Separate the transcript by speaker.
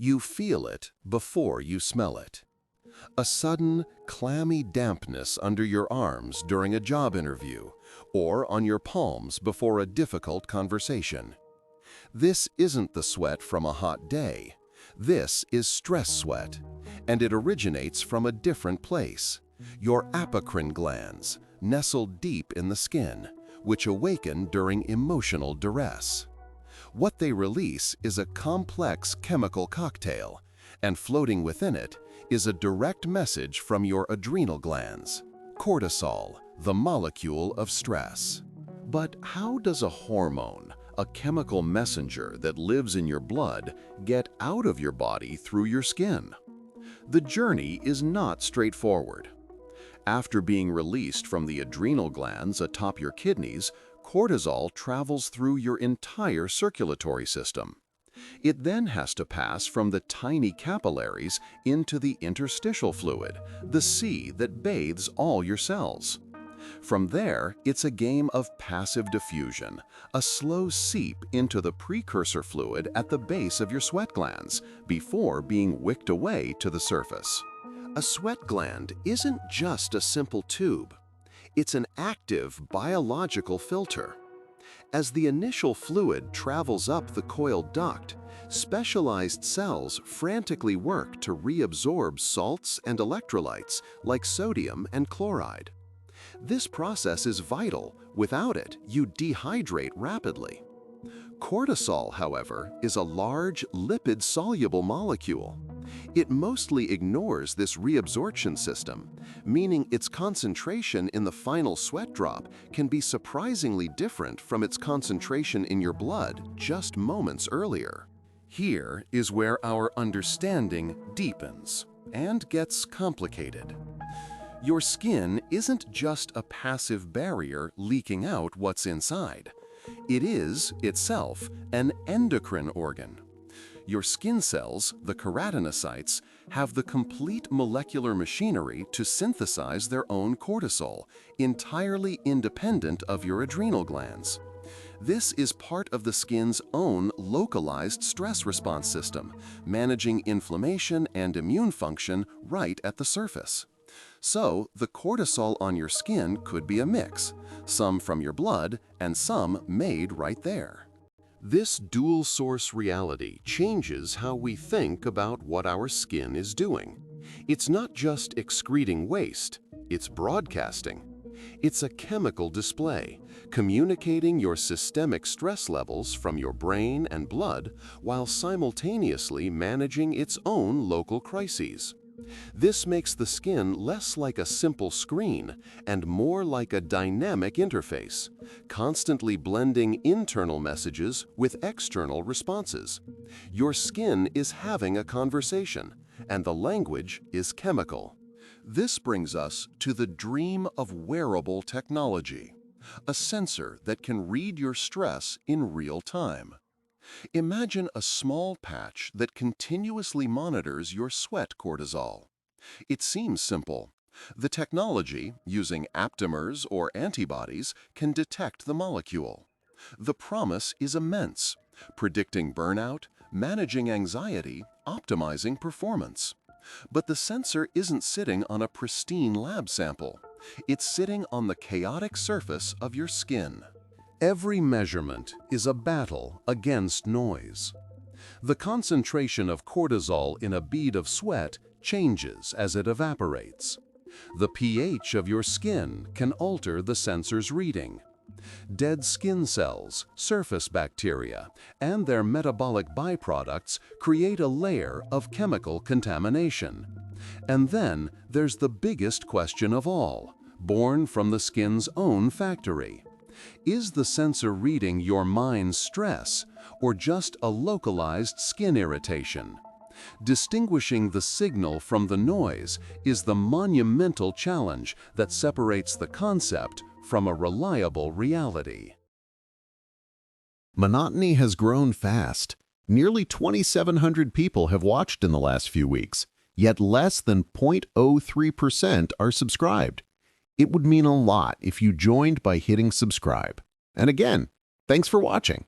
Speaker 1: You feel it before you smell it. A sudden, clammy dampness under your arms during a job interview, or on your palms before a difficult conversation. This isn't the sweat from a hot day. This is stress sweat, and it originates from a different place. Your apocrine glands, nestled deep in the skin, which awaken during emotional duress. What they release is a complex chemical cocktail, and floating within it is a direct message from your adrenal glands, cortisol, the molecule of stress. But how does a hormone, a chemical messenger that lives in your blood, get out of your body through your skin? The journey is not straightforward. After being released from the adrenal glands atop your kidneys, cortisol travels through your entire circulatory system. It then has to pass from the tiny capillaries into the interstitial fluid, the sea that bathes all your cells. From there, it's a game of passive diffusion, a slow seep into the precursor fluid at the base of your sweat glands before being wicked away to the surface. A sweat gland isn't just a simple tube. It's an active biological filter. As the initial fluid travels up the coiled duct, specialized cells frantically work to reabsorb salts and electrolytes like sodium and chloride. This process is vital. Without it, you dehydrate rapidly. Cortisol, however, is a large, lipid-soluble molecule. It mostly ignores this reabsorption system, meaning its concentration in the final sweat drop can be surprisingly different from its concentration in your blood just moments earlier. Here is where our understanding deepens and gets complicated. Your skin isn't just a passive barrier leaking out what's inside. It is, itself, an endocrine organ. Your skin cells, the keratinocytes, have the complete molecular machinery to synthesize their own cortisol, entirely independent of your adrenal glands. This is part of the skin's own localized stress response system, managing inflammation and immune function right at the surface. So, the cortisol on your skin could be a mix, some from your blood and some made right there. This dual-source reality changes how we think about what our skin is doing. It's not just excreting waste, it's broadcasting. It's a chemical display, communicating your systemic stress levels from your brain and blood while simultaneously managing its own local crises. This makes the skin less like a simple screen and more like a dynamic interface, constantly blending internal messages with external responses. Your skin is having a conversation, and the language is chemical. This brings us to the dream of wearable technology, a sensor that can read your stress in real time. Imagine a small patch that continuously monitors your sweat cortisol. It seems simple. The technology, using aptamers or antibodies, can detect the molecule. The promise is immense, predicting burnout, managing anxiety, optimizing performance. But the sensor isn't sitting on a pristine lab sample. It's sitting on the chaotic surface of your skin. Every measurement is a battle against noise. The concentration of cortisol in a bead of sweat changes as it evaporates. The pH of your skin can alter the sensor's reading. Dead skin cells, surface bacteria, and their metabolic byproducts create a layer of chemical contamination. And then there's the biggest question of all, born from the skin's own factory. Is the sensor reading your mind's stress or just a localized skin irritation? Distinguishing the signal from the noise is the monumental challenge that separates the concept from a reliable reality. Monotony has grown fast. Nearly 2,700 people have watched in the last few weeks, yet less than 0.03% are subscribed. It would mean a lot if you joined by hitting subscribe. And again, thanks for watching.